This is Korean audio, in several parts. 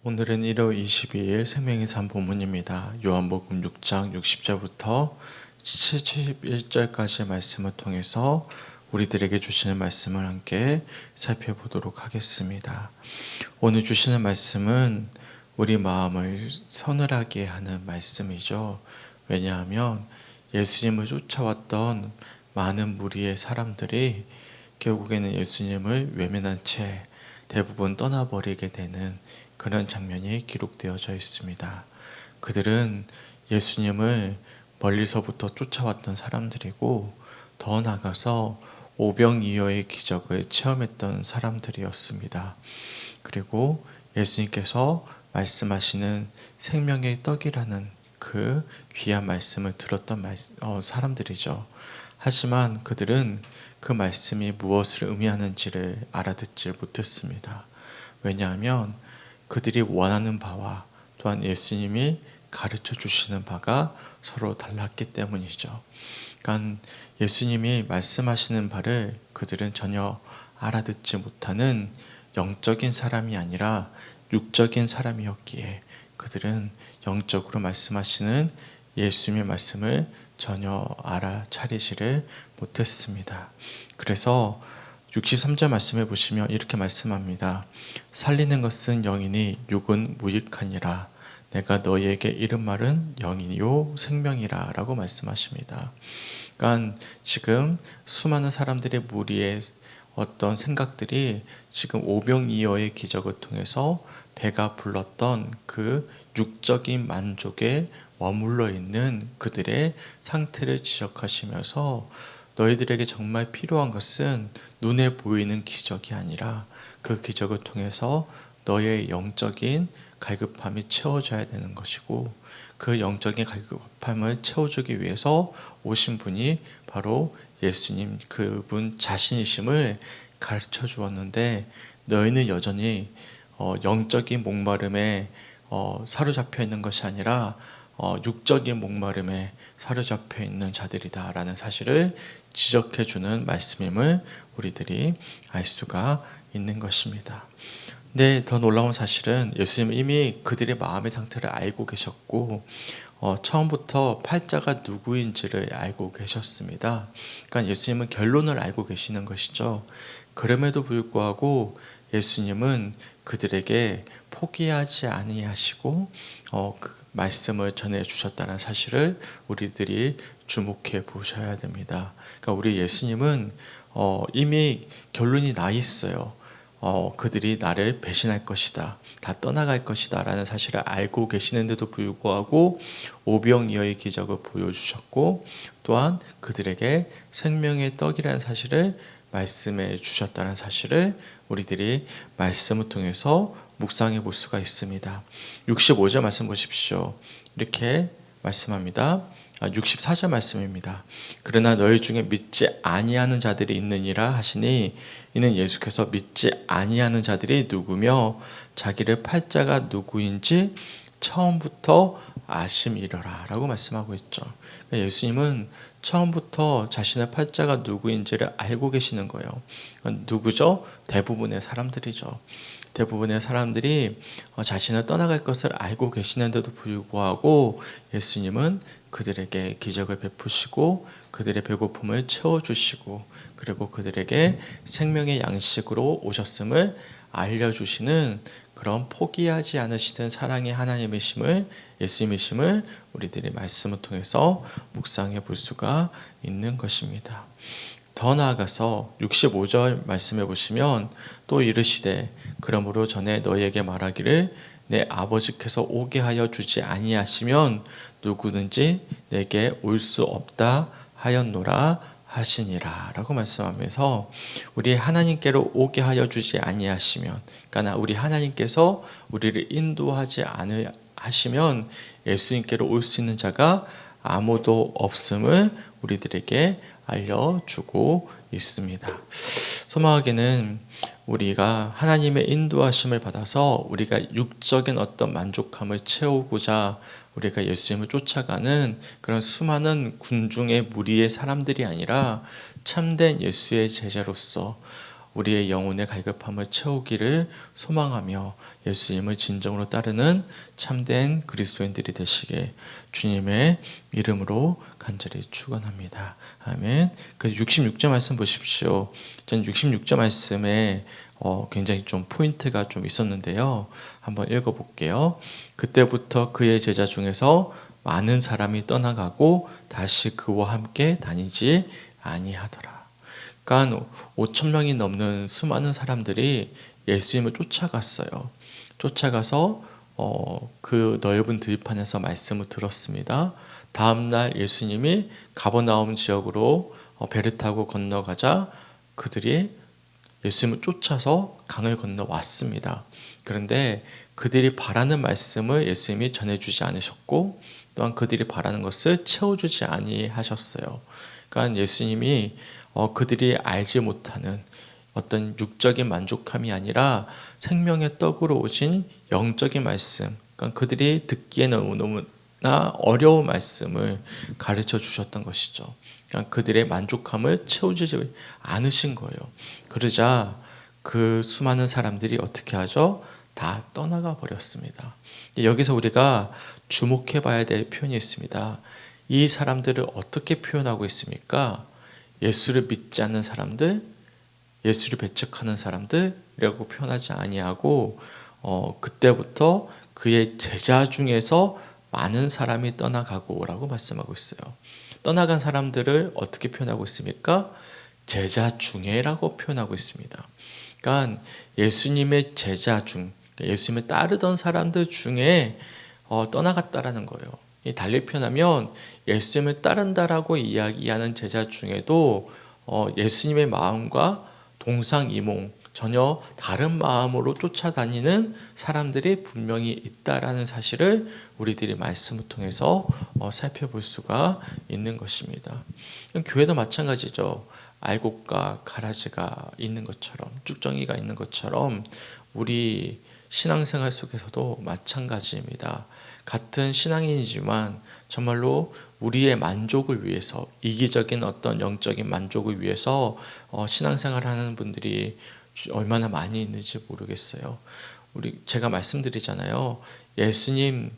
오늘은 1월 22일 생명의 삶 본문입니다. 요한복음 6장 60절부터 71절까지의 말씀을 통해서 우리들에게 주시는 말씀을 함께 살펴보도록 하겠습니다. 오늘 주시는 말씀은 우리 마음을 서늘하게 하는 말씀이죠. 왜냐하면 예수님을 쫓아왔던 많은 무리의 사람들이 결국에는 예수님을 외면한 채 대부분 떠나버리게 되는 그런 장면이 기록되어져 있습니다. 그들은 예수님을 멀리서부터 쫓아왔던 사람들이고 더 나아가서 오병이어의 기적을 체험했던 사람들이었습니다. 그리고 예수님께서 말씀하시는 생명의 떡이라는 그 귀한 말씀을 들었던 사람들이죠. 하지만 그들은 그 말씀이 무엇을 의미하는지를 알아듣지 못했습니다. 왜냐하면 그들이 원하는 바와 또한 예수님이 가르쳐 주시는 바가 서로 달랐기 때문이죠. 그러니까 예수님이 말씀하시는 바를 그들은 전혀 알아듣지 못하는 영적인 사람이 아니라 육적인 사람이었기에 그들은 영적으로 말씀하시는 예수님의 말씀을 전혀 알아차리지를 못했습니다. 그래서 63절 말씀해 보시면 이렇게 말씀합니다. 살리는 것은 영이니 육은 무익하니라. 내가 너희에게 이른 말은 영이요 생명이라 라고 말씀하십니다. 그러니까 지금 수많은 사람들의 무리의 어떤 생각들이 지금 오병이어의 기적을 통해서 배가 불렀던 그 육적인 만족에 머물러 있는 그들의 상태를 지적하시면서 너희들에게 정말 필요한 것은 눈에 보이는 기적이 아니라 그 기적을 통해서 너의 영적인 갈급함이 채워져야 되는 것이고 그 영적인 갈급함을 채워주기 위해서 오신 분이 바로 예수님 그분 자신이심을 가르쳐 주었는데 너희는 여전히 영적인 목마름에 사로잡혀 있는 것이 아니라 육적인 목마름에 사로잡혀 있는 자들이다라는 사실을 지적해 주는 말씀임을 우리들이 알 수가 있는 것입니다. 네, 더 놀라운 사실은 예수님은 이미 그들의 마음의 상태를 알고 계셨고 처음부터 팔자가 누구인지를 알고 계셨습니다. 그러니까 예수님은 결론을 알고 계시는 것이죠. 그럼에도 불구하고 예수님은 그들에게 포기하지 아니하시고 그 말씀을 전해 주셨다는 사실을 우리들이 주목해 보셔야 됩니다. 그러니까 우리 예수님은 이미 결론이 나 있어요. 그들이 나를 배신할 것이다. 다 떠나갈 것이다 라는 사실을 알고 계시는데도 불구하고 오병이어의 기적을 보여주셨고 또한 그들에게 생명의 떡이라는 사실을 말씀해 주셨다는 사실을 우리들이 말씀을 통해서 묵상해 볼 수가 있습니다. 65절 말씀 보십시오. 이렇게 말씀합니다. 64절 말씀입니다. 그러나 너희 중에 믿지 아니하는 자들이 있느니라 하시니 이는 예수께서 믿지 아니하는 자들이 누구며 자기를 팔자가 누구인지 처음부터 아심이러라 라고 말씀하고 있죠. 그러니까 예수님은 처음부터 자신의 팔자가 누구인지를 알고 계시는 거예요. 누구죠? 대부분의 사람들이죠. 대부분의 사람들이 자신을 떠나갈 것을 알고 계시는데도 불구하고 예수님은 그들에게 기적을 베푸시고 그들의 배고픔을 채워주시고 그리고 그들에게 생명의 양식으로 오셨음을 알려주시는 그런 포기하지 않으시던 사랑의 하나님이심을 예수님이심을 우리들이 말씀을 통해서 묵상해 볼 수가 있는 것입니다. 더 나아가서 65절 말씀해 보시면 또 이르시되 그러므로 전에 너희에게 말하기를 내 아버지께서 오게 하여 주지 아니하시면 누구든지 내게 올 수 없다 하였노라 하시니라 라고 말씀하면서 우리 하나님께로 오게 하여 주지 아니하시면 그러니까 우리 하나님께서 우리를 인도하지 하시면 예수님께로 올 수 있는 자가 아무도 없음을 우리들에게 알려주고 있습니다. 소망하기는 우리가 하나님의 인도하심을 받아서 우리가 육적인 어떤 만족함을 채우고자 우리가 예수님을 쫓아가는 그런 수많은 군중의 무리의 사람들이 아니라 참된 예수의 제자로서 우리의 영혼의 갈급함을 채우기를 소망하며 예수님을 진정으로 따르는 참된 그리스도인들이 되시게 주님의 이름으로 간절히 축원합니다. 아멘. 그 66절 말씀 보십시오. 전 66절 말씀에 굉장히 좀 포인트가 좀 있었는데요. 한번 읽어볼게요. 그때부터 그의 제자 중에서 많은 사람이 떠나가고 다시 그와 함께 다니지 아니하더라. 그러니까 5천 명이 넘는 수많은 사람들이 예수님을 쫓아갔어요. 쫓아가서 그 넓은 들판에서 말씀을 들었습니다. 다음날 예수님이 가버나움 지역으로 배를 타고 건너가자 그들이 예수님을 쫓아서 강을 건너왔습니다. 그런데 그들이 바라는 말씀을 예수님이 전해주지 않으셨고 또한 그들이 바라는 것을 채워주지 아니하셨어요. 그러니까 예수님이 그들이 알지 못하는 어떤 육적인 만족함이 아니라 생명의 떡으로 오신 영적인 말씀, 그러니까 그들이 듣기에는 너무나 어려운 말씀을 가르쳐 주셨던 것이죠. 그러니까 그들의 만족함을 채워주지 않으신 거예요. 그러자 그 수많은 사람들이 어떻게 하죠? 다 떠나가 버렸습니다. 여기서 우리가 주목해 봐야 될 표현이 있습니다. 이 사람들을 어떻게 표현하고 있습니까? 예수를 믿지 않는 사람들, 예수를 배척하는 사람들이라고 표현하지 아니하고 그때부터 그의 제자 중에서 많은 사람이 떠나가고라고 말씀하고 있어요. 떠나간 사람들을 어떻게 표현하고 있습니까? 제자 중에라고 표현하고 있습니다. 그러니까 예수님의 제자 중, 예수님을 따르던 사람들 중에 떠나갔다라는 거예요. 달리 표현하면 예수님을 따른다라고 이야기하는 제자 중에도 예수님의 마음과 동상이몽, 전혀 다른 마음으로 쫓아다니는 사람들이 분명히 있다라는 사실을 우리들이 말씀을 통해서 살펴볼 수가 있는 것입니다. 교회도 마찬가지죠. 알곡과 가라지가 있는 것처럼, 쭉정이가 있는 것처럼 우리 신앙생활 속에서도 마찬가지입니다. 같은 신앙인이지만 정말로 우리의 만족을 위해서, 이기적인 어떤 영적인 만족을 위해서 신앙생활하는 분들이 얼마나 많이 있는지 모르겠어요. 제가 말씀드리잖아요. 예수님으로부터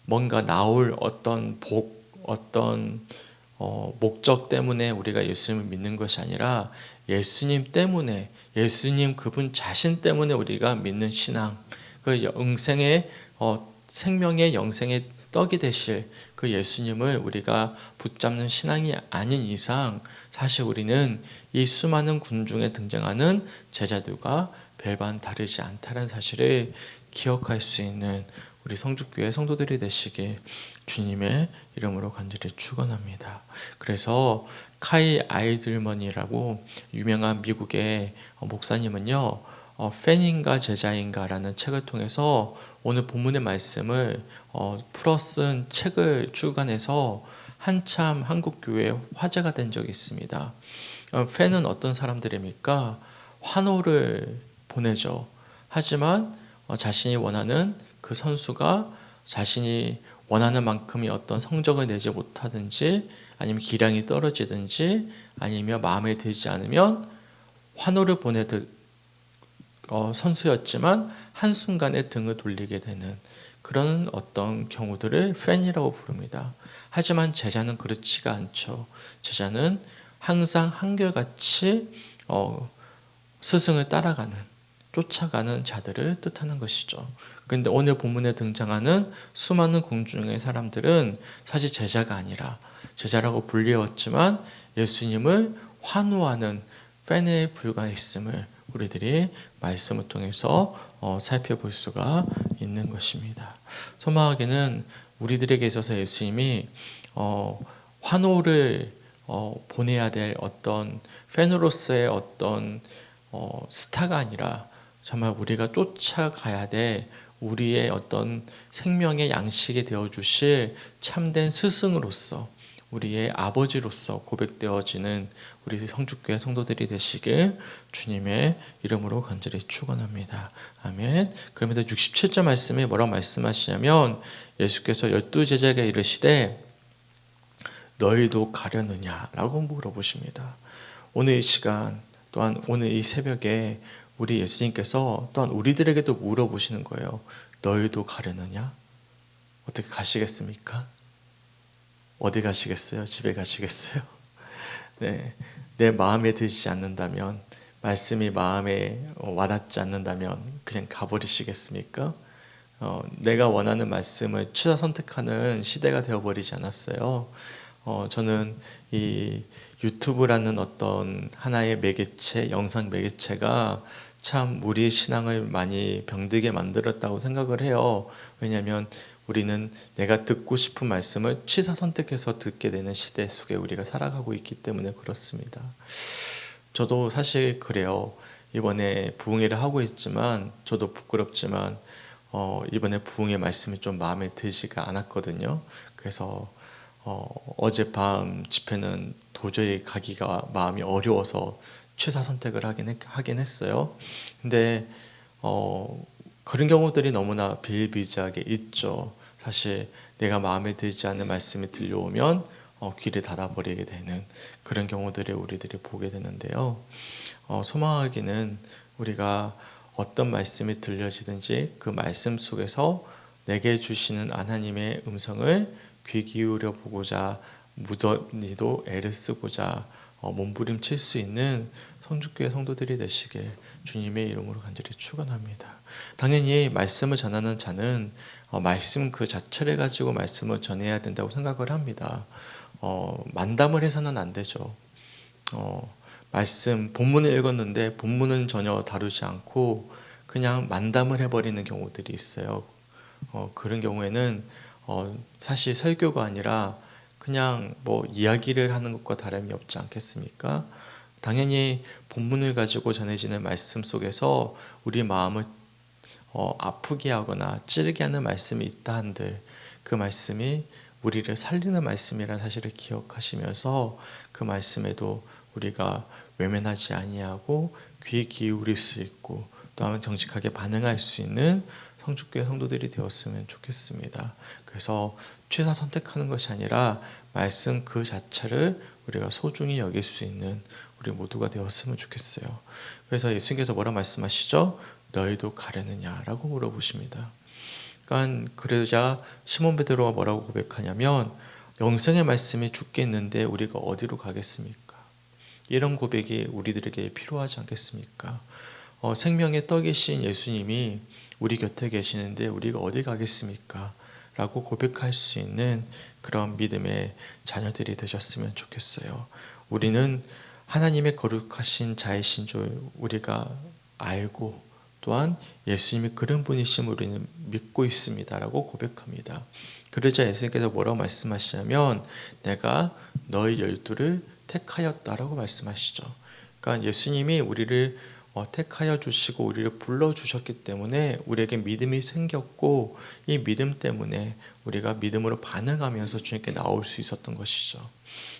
뭔가 나올 어떤 복, 어떤 목적 때문에 우리가 예수님을 믿는 것이 아니라 예수님 때문에, 예수님 그분 자신 때문에 우리가 믿는 신앙, 그 영생의 생명의 영생의 떡이 되실 그 예수님을 우리가 붙잡는 신앙이 아닌 이상 사실 우리는 이 수많은 군중에 등장하는 제자들과 별반 다르지 않다는 사실을 기억할 수 있는 우리 성주교회 성도들이 되시길 주님의 이름으로 간절히 축원합니다. 그래서 카이 아이들먼이라고 유명한 미국의 목사님은요, 팬인가 제자인가라는 책을 통해서 오늘 본문의 말씀을 풀어 쓴 책을 출간해서 한참 한국 교회에 화제가 된 적이 있습니다. 팬은 어떤 사람들입니까? 환호를 보내죠. 하지만 자신이 원하는 그 선수가 자신이 원하는 만큼의 어떤 성적을 내지 못하든지 아니면 기량이 떨어지든지 아니면 마음에 들지 않으면 환호를 보내듯 선수였지만 한순간에 등을 돌리게 되는 그런 어떤 경우들을 팬이라고 부릅니다. 하지만 제자는 그렇지가 않죠. 제자는 항상 한결같이 스승을 따라가는, 쫓아가는 자들을 뜻하는 것이죠. 그런데 오늘 본문에 등장하는 수많은 궁중의 사람들은 사실 제자가 아니라 제자라고 불리웠지만 예수님을 환호하는 팬에 불과했음을 우리들이 말씀을 통해서 살펴볼 수가 있는 것입니다. 소망하기는 우리들에게 있어서 예수님이 환호를 보내야 될 어떤 팬으로서의 어떤 스타가 아니라 정말 우리가 쫓아가야 될 우리의 어떤 생명의 양식이 되어 주실 참된 스승으로서 우리의 아버지로서 고백되어지는 우리 성주교회 성도들이 되시길 주님의 이름으로 간절히 축원합니다. 아멘. 그러면서 67절 말씀에 뭐라고 말씀하시냐면 예수께서 12제자에게 이르시되 너희도 가려느냐라고 물어보십니다. 오늘 이 시간 또한 오늘 이 새벽에 우리 예수님께서 또한 우리들에게도 물어보시는 거예요. 너희도 가려느냐? 어떻게 가시겠습니까? 어디 가시겠어요? 집에 가시겠어요? 네, 내 마음에 들지 않는다면, 말씀이 마음에 와닿지 않는다면 그냥 가버리시겠습니까? 내가 원하는 말씀을 취사 선택하는 시대가 되어버리지 않았어요. 저는 이 유튜브라는 어떤 하나의 매개체, 영상 매개체가 참 우리의 신앙을 많이 병들게 만들었다고 생각을 해요. 왜냐하면 우리는 내가 듣고 싶은 말씀을 취사 선택해서 듣게 되는 시대 속에 우리가 살아가고 있기 때문에 그렇습니다. 저도 사실 그래요. 이번에 부흥회를 하고 있지만 저도 부끄럽지만 이번에 부흥회 말씀이 좀 마음에 들지가 않았거든요. 그래서 어젯밤 집회는 도저히 가기가 마음이 어려워서 취사 선택을 하긴 했어요. 근데 그런 경우들이 너무나 비일비재하게 있죠. 사실 내가 마음에 들지 않는 말씀이 들려오면 귀를 닫아버리게 되는 그런 경우들을 우리들이 보게 되는데요. 소망하기는 우리가 어떤 말씀이 들려지든지 그 말씀 속에서 내게 주시는 하나님의 음성을 귀 기울여 보고자 무던히도 애를 쓰고자 몸부림칠 수 있는 성주교회 성도들이 되시길 주님의 이름으로 간절히 축원합니다. 당연히 말씀을 전하는 자는 말씀 그 자체를 가지고 말씀을 전해야 된다고 생각을 합니다. 만담을 해서는 안 되죠. 말씀 본문을 읽었는데 본문은 전혀 다루지 않고 그냥 만담을 해버리는 경우들이 있어요. 그런 경우에는 사실 설교가 아니라 그냥 뭐 이야기를 하는 것과 다름이 없지 않겠습니까? 당연히 본문을 가지고 전해지는 말씀 속에서 우리 마음을 아프게 하거나 찌르게 하는 말씀이 있다 한들 그 말씀이 우리를 살리는 말씀이라는 사실을 기억하시면서 그 말씀에도 우리가 외면하지 아니하고 귀 기울일 수 있고 또한 정직하게 반응할 수 있는 성주교회 성도들이 되었으면 좋겠습니다. 그래서 취사 선택하는 것이 아니라 말씀 그 자체를 우리가 소중히 여길 수 있는 우리 모두가 되었으면 좋겠어요. 그래서 예수님께서 뭐라 말씀하시죠? 너희도 가려느냐라고 물어보십니다. 그러니까 그러자 시몬 베드로가 뭐라고 고백하냐면 영생의 말씀이 죽게 있는데 우리가 어디로 가겠습니까? 이런 고백이 우리들에게 필요하지 않겠습니까? 생명의 떡이신 예수님이 우리 곁에 계시는데 우리가 어디 가겠습니까? 라고 고백할 수 있는 그런 믿음의 자녀들이 되셨으면 좋겠어요. 우리는 하나님의 거룩하신 자이신 줄 우리가 알고 또한 예수님이 그런 분이심을 우리는 믿고 있습니다 라고 고백합니다. 그러자 예수님께서 뭐라고 말씀하시냐면 내가 너희 12를 택하였다라고 말씀하시죠. 그러니까 예수님이 우리를 택하여 주시고 우리를 불러주셨기 때문에 우리에게 믿음이 생겼고 이 믿음 때문에 우리가 믿음으로 반응하면서 주님께 나올 수 있었던 것이죠.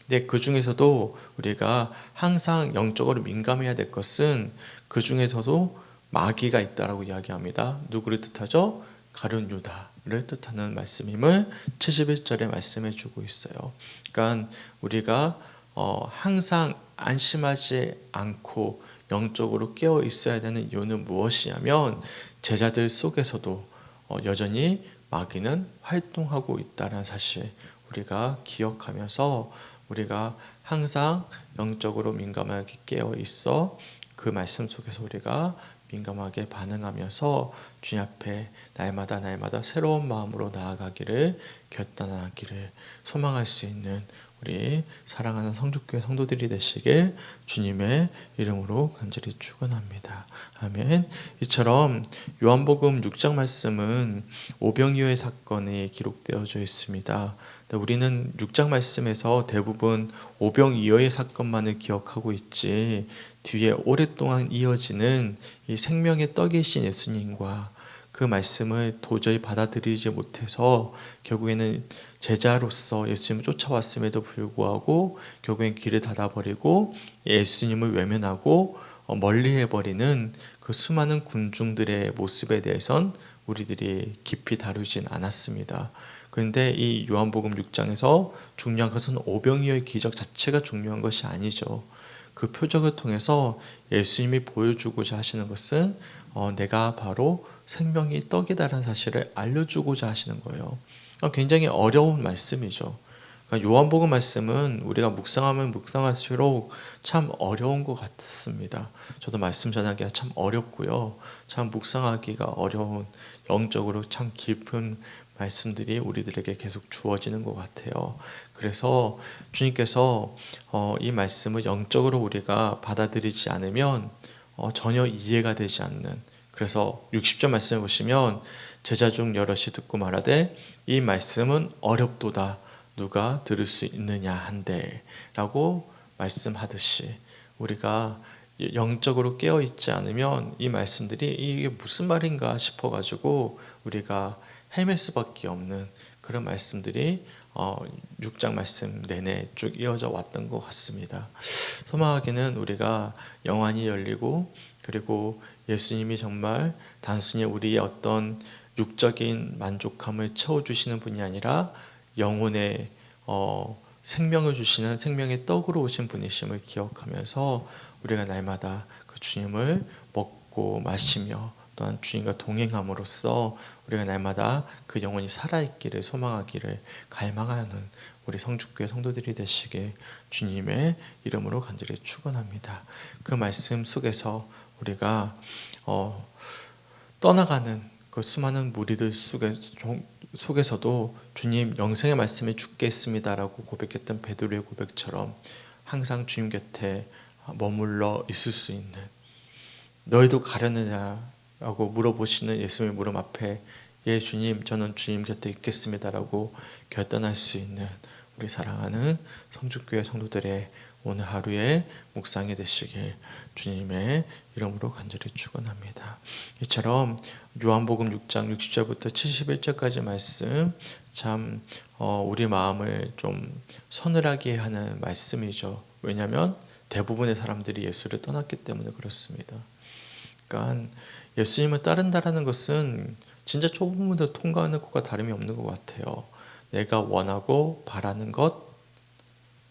근데 그 중에서도 우리가 항상 영적으로 민감해야 될 것은 그 중에서도 마귀가 있다라고 이야기합니다. 누구를 뜻하죠? 가룟 유다를 뜻하는 말씀임을 71절에 말씀해 주고 있어요. 그러니까 우리가 항상 안심하지 않고 영적으로 깨어 있어야 되는 이유는 무엇이냐면 제자들 속에서도 여전히 마귀는 활동하고 있다는 사실 우리가 기억하면서 우리가 항상 영적으로 민감하게 깨어 있어 그 말씀 속에서 우리가 민감하게 반응하면서 주님 앞에 날마다 새로운 마음으로 나아가기를 결단하기를 소망할 수 있는 우리 사랑하는 성주교회 성도들이 되시길 주님의 이름으로 간절히 축원합니다. 아멘. 이처럼 요한복음 6장 말씀은 오병이어의 사건이 기록되어져 있습니다. 우리는 6장 말씀에서 대부분 오병이어의 사건만을 기억하고 있지 뒤에 오랫동안 이어지는 이 생명의 떡이신 예수님과 그 말씀을 도저히 받아들이지 못해서 결국에는 제자로서 예수님을 쫓아왔음에도 불구하고 결국엔 귀를 닫아버리고 예수님을 외면하고 멀리해버리는 그 수많은 군중들의 모습에 대해선 우리들이 깊이 다루진 않았습니다. 그런데 이 요한복음 6장에서 중요한 것은 오병이어의 기적 자체가 중요한 것이 아니죠. 그 표적을 통해서 예수님이 보여주고자 하시는 것은 내가 바로 생명이 떡이다라는 사실을 알려주고자 하시는 거예요. 굉장히 어려운 말씀이죠. 그러니까 요한복음 말씀은 우리가 묵상하면 묵상할수록 참 어려운 것 같습니다. 저도 말씀 전하기가 참 어렵고요. 참 묵상하기가 어려운 영적으로 참 깊은 말씀들이 우리들에게 계속 주어지는 것 같아요. 그래서 주님께서 이 말씀을 영적으로 우리가 받아들이지 않으면 전혀 이해가 되지 않는, 그래서 60절 말씀을 보시면 제자 중 여럿이 듣고 말하되 이 말씀은 어렵도다 누가 들을 수 있느냐 한데 라고 말씀하듯이 우리가 영적으로 깨어있지 않으면 이 말씀들이 이게 무슨 말인가 싶어가지고 우리가 헤맬 수밖에 없는 그런 말씀들이 6장 말씀 내내 쭉 이어져 왔던 것 같습니다. 소망하기는 우리가 영안이 열리고 그리고 예수님이 정말 단순히 우리의 어떤 육적인 만족함을 채워주시는 분이 아니라 영혼의 생명을 주시는 생명의 떡으로 오신 분이심을 기억하면서 우리가 날마다 그 주님을 먹고 마시며 또한 주님과 동행함으로써 우리가 날마다 그 영혼이 살아있기를 소망하기를 갈망하는 우리 성주교회 성도들이 되시길 주님의 이름으로 간절히 축원합니다. 그 말씀 속에서 우리가 떠나가는 그 수많은 무리들 속에서도 주님 영생의 말씀에 죽겠습니다라고 고백했던 베드로의 고백처럼 항상 주님 곁에 머물러 있을 수 있는, 너희도 가려느냐라고 물어보시는 예수님의 물음 앞에 예 주님 저는 주님 곁에 있겠습니다라고 결단할 수 있는 우리 사랑하는 성주교회 성도들의 오늘 하루의 묵상이 되시길 주님의 이름으로 간절히 축원합니다. 이처럼 요한복음 6장 60절부터 71절까지 말씀 참 우리 마음을 좀 서늘하게 하는 말씀이죠. 왜냐하면 대부분의 사람들이 예수를 떠났기 때문에 그렇습니다. 그러니까 예수님을 따른다라는 것은 진짜 좁은 통과하는 것과 다름이 없는 것 같아요. 내가 원하고 바라는 것,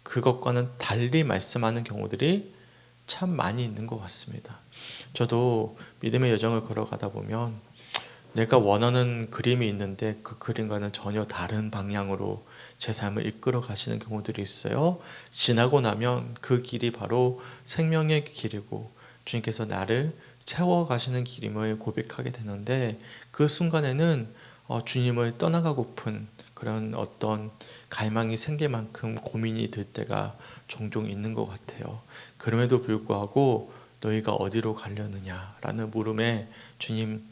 그것과는 달리 말씀하는 경우들이 참 많이 있는 것 같습니다. 저도 믿음의 여정을 걸어가다 보면 내가 원하는 그림이 있는데 그 그림과는 전혀 다른 방향으로 제 삶을 이끌어 가시는 경우들이 있어요. 지나고 나면 그 길이 바로 생명의 길이고 주님께서 나를 채워가시는 길임을 고백하게 되는데 그 순간에는 주님을 떠나가고픈 그런 어떤 갈망이 생길 만큼 고민이 들 때가 종종 있는 것 같아요. 그럼에도 불구하고 너희가 어디로 가려느냐라는 물음에 주님,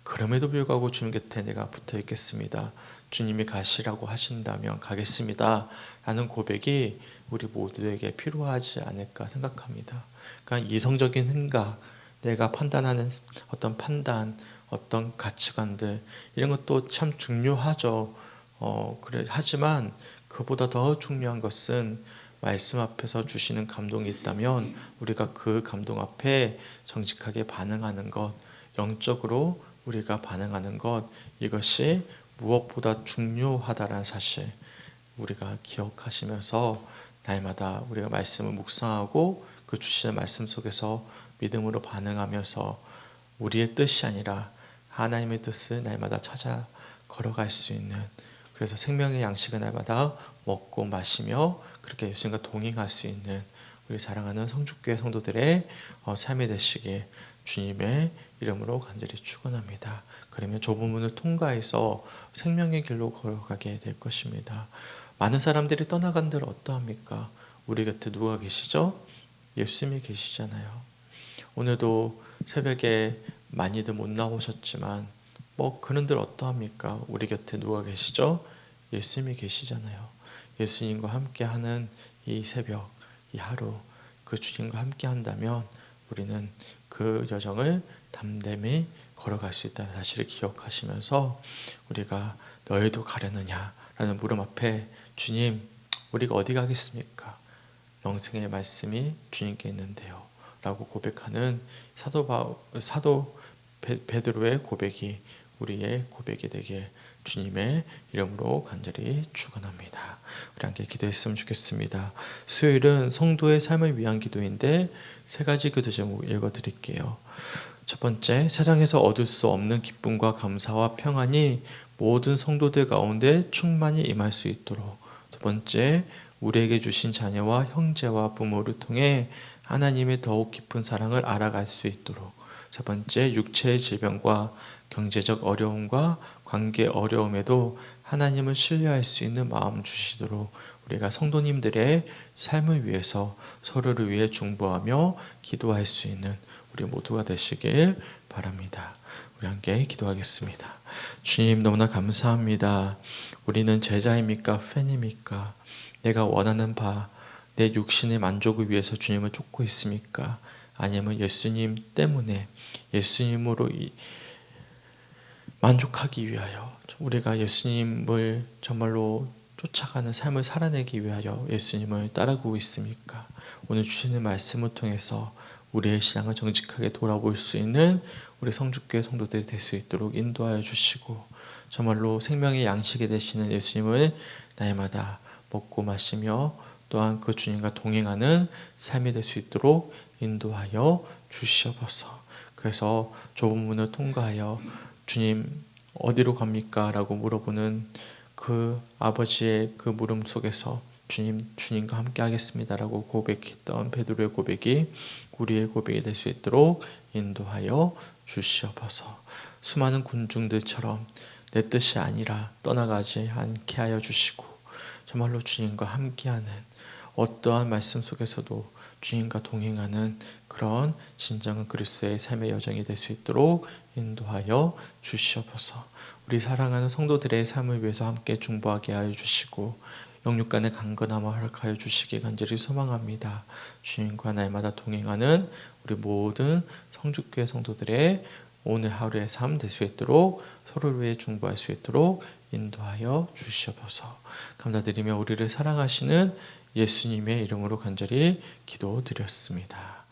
그럼에도 불구하고 주님 곁에 내가 붙어 있겠습니다. 주님이 가시라고 하신다면 가겠습니다. 라는 고백이 우리 모두에게 필요하지 않을까 생각합니다. 그러니까 이성적인 생각, 내가 판단하는 어떤 판단, 어떤 가치관들 이런 것도 참 중요하죠. 하지만 그보다 더 중요한 것은 말씀 앞에서 주시는 감동이 있다면 우리가 그 감동 앞에 정직하게 반응하는 것, 영적으로 우리가 반응하는 것, 이것이 무엇보다 중요하다는 사실 우리가 기억하시면서 날마다 우리가 말씀을 묵상하고 그 주시는 말씀 속에서 믿음으로 반응하면서 우리의 뜻이 아니라 하나님의 뜻을 날마다 찾아 걸어갈 수 있는, 그래서 생명의 양식을 날마다 먹고 마시며 그렇게 예수님과 동행할 수 있는 우리 사랑하는 성주교회 성도들의 삶이 되시길 주님의 이름으로 간절히 축원합니다. 그러면 좁은 문을 통과해서 생명의 길로 걸어가게 될 것입니다. 많은 사람들이 떠나간 데를 어떠합니까? 우리 곁에 누가 계시죠? 예수님이 계시잖아요. 오늘도 새벽에 많이들 못 나오셨지만 그런들 어떠합니까? 우리 곁에 누가 계시죠? 예수님이 계시잖아요. 예수님과 함께하는 이 새벽, 이 하루 그 주님과 함께 한다면 우리는 그 여정을 담대히 걸어갈 수 있다는 사실을 기억하시면서 우리가 너희도 가려느냐 라는 물음 앞에 주님 우리가 어디 가겠습니까? 영생의 말씀이 주님께 있는데요 라고 고백하는 사도 베드로의 고백이 우리의 고백이 되길 주님의 이름으로 간절히 축원합니다. 우리 함께 기도했으면 좋겠습니다. 수요일은 성도의 삶을 위한 기도인데 세 가지 기도 제목 읽어드릴게요. 첫 번째, 세상에서 얻을 수 없는 기쁨과 감사와 평안이 모든 성도들 가운데 충만히 임할 수 있도록. 두 번째, 우리에게 주신 자녀와 형제와 부모를 통해 하나님의 더욱 깊은 사랑을 알아갈 수 있도록. 세 번째, 육체의 질병과 경제적 어려움과 관계 어려움에도 하나님을 신뢰할 수 있는 마음 주시도록 우리가 성도님들의 삶을 위해서 서로를 위해 중보하며 기도할 수 있는 우리 모두가 되시길 바랍니다. 우리 함께 기도하겠습니다. 주님, 너무나 감사합니다. 우리는 제자입니까? 팬입니까? 내가 원하는 바, 내 육신의 만족을 위해서 주님을 쫓고 있습니까? 아니면 예수님 때문에 예수님으로 만족하기 위하여 우리가 예수님을 정말로 쫓아가는 삶을 살아내기 위하여 예수님을 따라가고 있습니까? 오늘 주시는 말씀을 통해서 우리의 신앙을 정직하게 돌아볼 수 있는 우리 성주교회 성도들이 될 수 있도록 인도하여 주시고, 정말로 생명의 양식이 되시는 예수님을 날마다 먹고 마시며 또한 그 주님과 동행하는 삶이 될 수 있도록 인도하여 주시옵소서. 그래서 좁은 문을 통과하여 주님 어디로 갑니까? 라고 물어보는 그 아버지의 그 물음 속에서 주님과 함께 하겠습니다라고 고백했던 베드로의 고백이 우리의 고백이 될 수 있도록 인도하여 주시옵소서. 수많은 군중들처럼 내 뜻이 아니라 떠나가지 않게 하여 주시고, 정말로 주님과 함께하는 어떠한 말씀 속에서도 주님과 동행하는 그런 진정한 그리스도의 삶의 여정이 될 수 있도록 인도하여 주시옵소서. 우리 사랑하는 성도들의 삶을 위해서 함께 중보하게 하여 주시고 영육간의 강건함을 허락하여 주시기 간절히 소망합니다. 주님과 날마다 동행하는 우리 모든 성주교회 성도들의 오늘 하루의 삶 될 수 있도록 서로를 위해 중보할 수 있도록 인도하여 주시옵소서. 감사드리며 우리를 사랑하시는 예수님의 이름으로 간절히 기도드렸습니다.